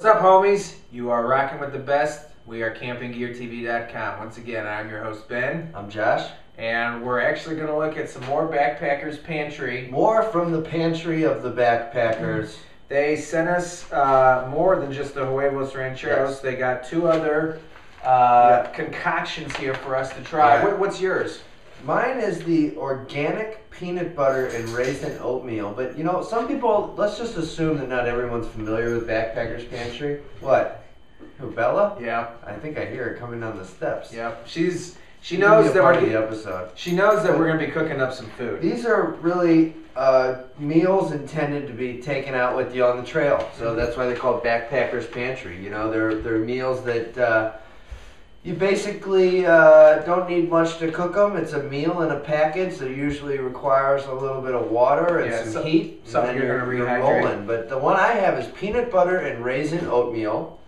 What's up, homies? You are rocking with the best. We are campinggeartv.com. Once again, I'm your host, Ben. I'm Josh. And we're actually going to look at some more Backpackers Pantry. More from the pantry of the backpackers. They sent us more than just the huevos rancheros. Yes. They got two other concoctions here for us to try. Yeah. What's yours? Mine is the organic peanut butter and raisin oatmeal. But you know, some people, let's just assume that not everyone's familiar with Backpackers Pantry. What? Who, Bella? Yeah. I think I hear her coming down the steps. Yeah. She knows that part of the episode. She knows that we're going to be cooking up some food. These are really meals intended to be taken out with you on the trail. So that's why they're called Backpackers Pantry. You know, they're meals that you basically don't need much to cook them. It's a meal in a package that usually requires a little bit of water and some heat. Something you're going to rehydrate. Rolling. But the one I have is peanut butter and raisin oatmeal.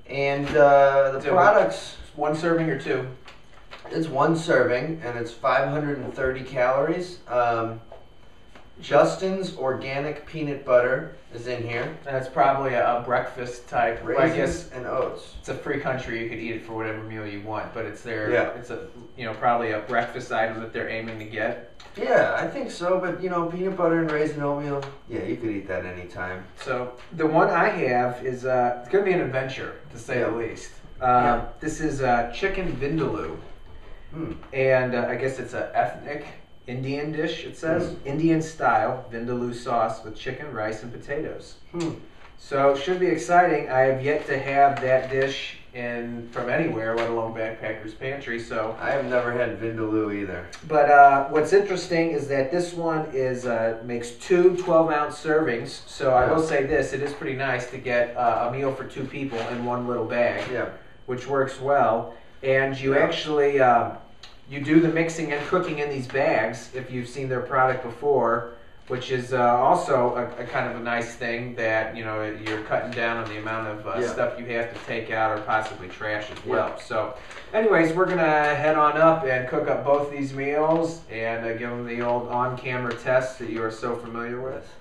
And the products... One serving or two? It's one serving, and it's 530 calories. Justin's organic peanut butter is in here. That's probably a breakfast type. Raisins I guess and oats. It's a free country. You could eat it for whatever meal you want, but it's their. Yeah. It's a probably a breakfast item that they're aiming to get. Yeah, I think so. But you know, peanut butter and raisin oatmeal. Yeah, you could eat that anytime. So the one I have is it's gonna be an adventure to say the least. This is Chicken Vindaloo. And I guess it's an ethnic Indian dish, it says. Indian style Vindaloo sauce with chicken, rice, and potatoes. So it should be exciting. I have yet to have that dish from anywhere, let alone Backpackers Pantry. So I have never had Vindaloo either. But what's interesting is that this one makes two 12-ounce servings. So I will say this, it is pretty nice to get a meal for two people in one little bag, which works well. And you actually... you do the mixing and cooking in these bags if you've seen their product before, which is also a kind of a nice thing that, you know, you're cutting down on the amount of stuff you have to take out or possibly trash as well. So anyways, we're going to head on up and cook up both these meals and give them the old on-camera test that you are so familiar with.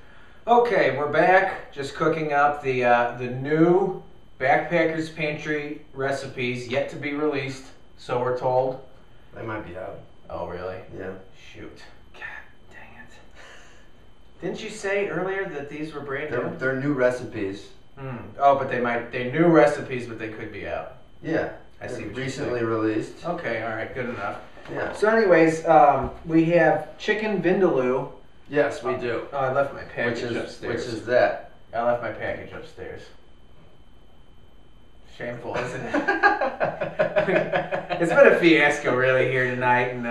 Okay, we're back, just cooking up the new Backpackers Pantry recipes, yet to be released, so we're told. They might be out. Oh, really? Yeah. Shoot. God dang it. Didn't you say earlier that these were brand new? They're new recipes. Oh, but they're new recipes, but they could be out. Yeah. I see what recently released. Okay, all right, good enough. Yeah. So anyways, we have Chicken Vindaloo. Yes, we do. Oh, I left my package upstairs. Which is that? I left my package upstairs. Shameful, isn't it? It's been a fiasco really here tonight, and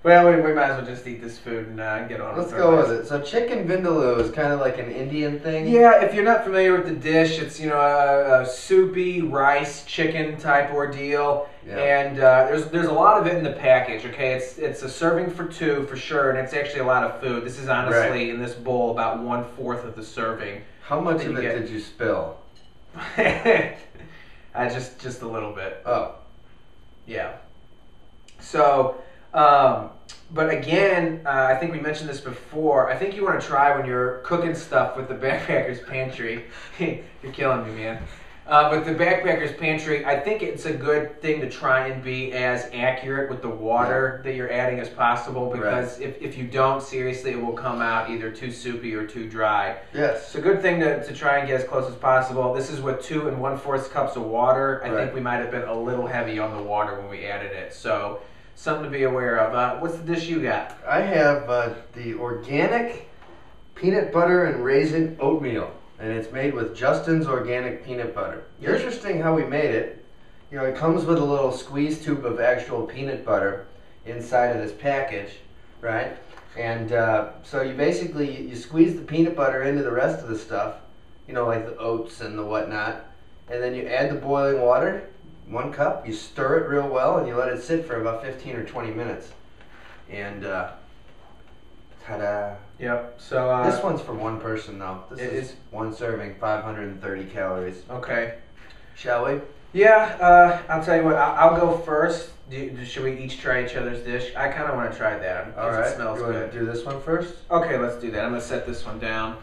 well, we might as well just eat this food and get on. Let's go with it. So Chicken Vindaloo is kind of like an Indian thing. Yeah, if you're not familiar with the dish, it's a soupy rice chicken type ordeal, and there's a lot of it in the package. Okay, it's a serving for two for sure, and it's actually a lot of food. This is honestly in this bowl about 1/4 of the serving. How much of it did you spill? Just a little bit. Oh. Yeah. So, but again, I think we mentioned this before. I think you want to try when you're cooking stuff with the Backpackers Pantry. You're killing me, man. With the Backpackers Pantry, I think it's a good thing to try and be as accurate with the water that you're adding as possible, because if you don't, seriously, it will come out either too soupy or too dry. Yes. It's a good thing to try and get as close as possible. This is with 2 1/4 cups of water. I think we might have been a little heavy on the water when we added it. So something to be aware of. What's the dish you got? I have the organic peanut butter and raisin oatmeal. And it's made with Justin's organic peanut butter. Interesting how we made it. You know, it comes with a little squeeze tube of actual peanut butter inside of this package, right? And so you basically, you squeeze the peanut butter into the rest of the stuff, you know, like the oats and the whatnot. And then you add the boiling water, 1 cup, you stir it real well, and you let it sit for about 15 or 20 minutes. And ta-da. Yep. So this one's for one person though. This is one serving, 530 calories. Okay. Shall we? Yeah. I'll tell you what. I'll go first. Should we each try each other's dish? I kind of want to try that. All right. It smells you good. Want to do this one first? Okay, let's do that. I'm gonna set this one down.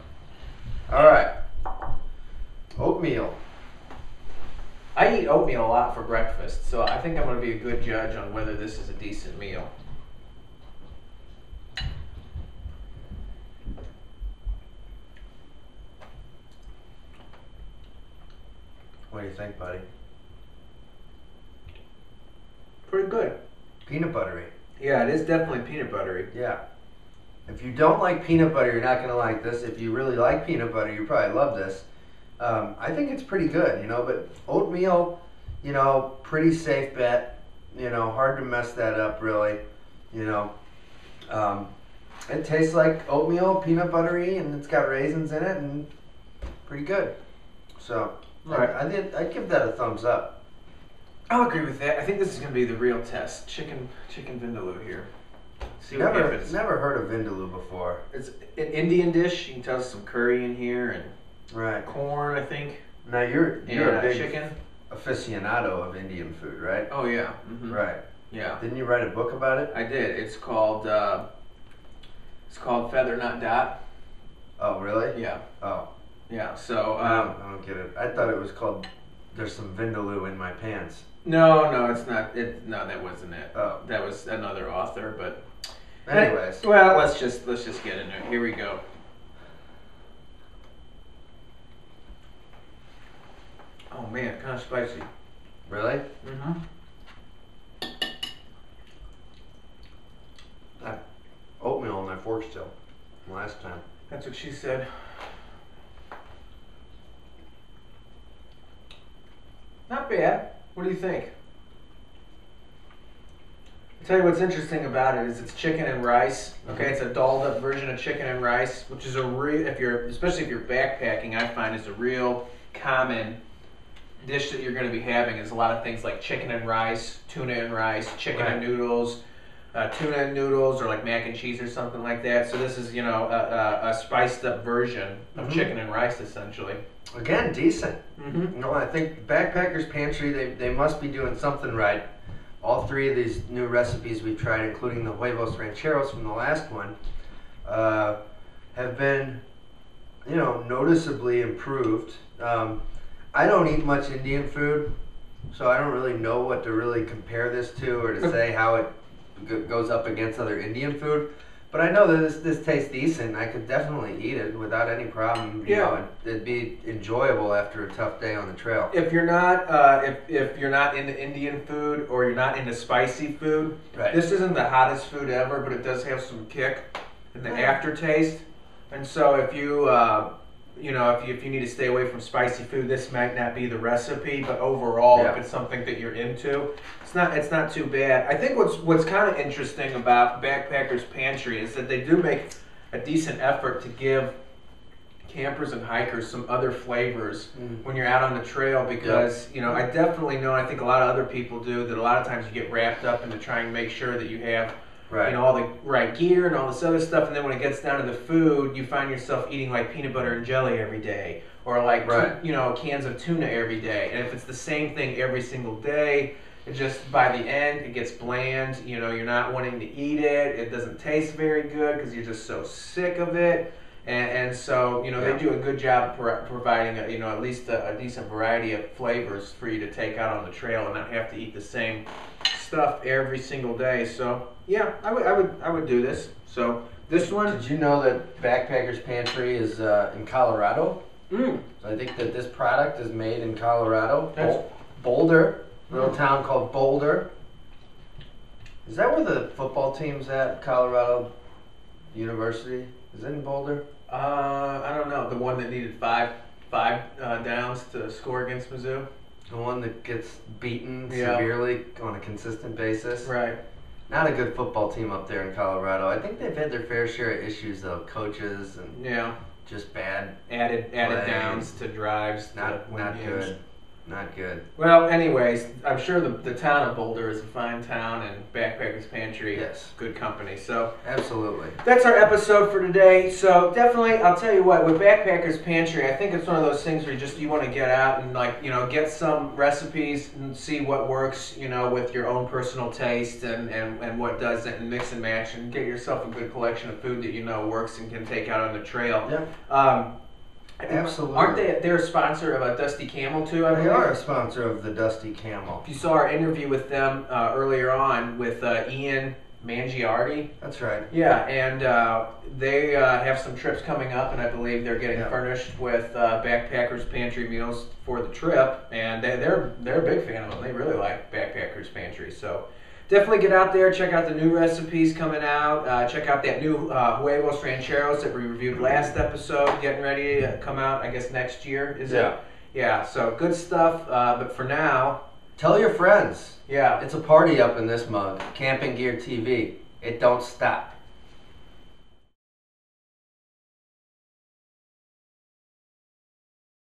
All right. Oatmeal. I eat oatmeal a lot for breakfast, so I think I'm going to be a good judge on whether this is a decent meal. What do you think, buddy? Pretty good. Peanut buttery. Yeah, it is definitely peanut buttery. Yeah. If you don't like peanut butter, you're not going to like this. If you really like peanut butter, you probably love this. I think it's pretty good, you know, but oatmeal, you know, pretty safe bet. You know, hard to mess that up, really. You know, it tastes like oatmeal, peanut buttery, and it's got raisins in it, and pretty good. So, Right. I'd give that a thumbs up. I'll agree with that. I think this is going to be the real test. Chicken Vindaloo here. See what happens. Never heard of Vindaloo before. It's an Indian dish. You can tell there's some curry in here and right. corn, I think. Now you're a big chicken aficionado of Indian food, right? Oh yeah. Mm-hmm. Right. Yeah. Didn't you write a book about it? I did. It's called Feather Not Dot. Oh really? Yeah. Oh. Yeah. So I don't get it. I thought it was called "There's Some Vindaloo in My Pants." No, it's not. No, that wasn't it. Oh. That was another author, but. Anyways. Well, let's just get into it. Here we go. Oh man, kind of spicy. Really? Mm-hmm. That oatmeal on my fork still. Last time. That's what she said. Not bad. What do you think? I'll tell you what's interesting about it is it's chicken and rice. Okay, it's a dolled up version of chicken and rice, which is especially if you're backpacking, I find is a real common dish that you're going to be having. Is a lot of things like chicken and rice, tuna and rice, chicken and noodles, tuna and noodles, or like mac and cheese or something like that. So this is a spiced up version of chicken and rice essentially. Again, decent. Mm-hmm. You know, I think Backpackers Pantry, they must be doing something right. All three of these new recipes we've tried, including the huevos rancheros from the last one, have been, noticeably improved. I don't eat much Indian food, so I don't really know what to really compare this to or to say how it goes up against other Indian food. But I know that this tastes decent. I could definitely eat it without any problem. You know, it'd be enjoyable after a tough day on the trail. If you're not if you're not into Indian food or you're not into spicy food, this isn't the hottest food ever, but it does have some kick in the aftertaste. And so if you if you need to stay away from spicy food, this might not be the recipe. But overall, if it's something that you're into, it's not too bad. I think what's kind of interesting about Backpackers Pantry is that they do make a decent effort to give campers and hikers some other flavors when you're out on the trail, because I definitely know, I think a lot of other people do, that a lot of times you get wrapped up into trying to make sure that you have all the right gear and all this other stuff, and then when it gets down to the food, you find yourself eating like peanut butter and jelly every day, or like cans of tuna every day. And if it's the same thing every single day, it just, by the end, it gets bland. You're not wanting to eat it. It doesn't taste very good because you're just so sick of it. And so they do a good job providing at least a decent variety of flavors for you to take out on the trail and not have to eat the same stuff every single day. So yeah, I would do this. So this one. Did you know that Backpackers Pantry is in Colorado? So I think that this product is made in Colorado. Boulder, little town called Boulder. Is that where the football team's at? Colorado University? Is it in Boulder? I don't know. The one that needed five downs to score against Mizzou. The one that gets beaten severely on a consistent basis. Right. Not a good football team up there in Colorado. I think they've had their fair share of issues though, coaches and just bad added downs to drives. Not good. Not good. Well, anyways, I'm sure the town of Boulder is a fine town, and Backpackers Pantry, good company. So absolutely, that's our episode for today. So definitely, I'll tell you what, with Backpackers Pantry, I think it's one of those things where you want to get out and get some recipes and see what works, with your own personal taste and what doesn't, and mix and match, and get yourself a good collection of food that works and can take out on the trail. Yeah. Absolutely. Aren't they? They're a sponsor of a Dusty Camel too. I believe They are a sponsor of the Dusty Camel. If you saw our interview with them earlier on with Ian Mangiardi. That's right. Yeah, and they have some trips coming up, and I believe they're getting furnished with Backpackers Pantry meals for the trip, and they're a big fan of them. They really like Backpackers Pantry, so definitely get out there, check out the new recipes coming out, check out that new Huevos Rancheros that we reviewed last episode, getting ready to come out, I guess, next year, is it? Yeah, so good stuff, but for now... Tell your friends. Yeah. It's a party up in this mug. Camping Gear TV. It don't stop.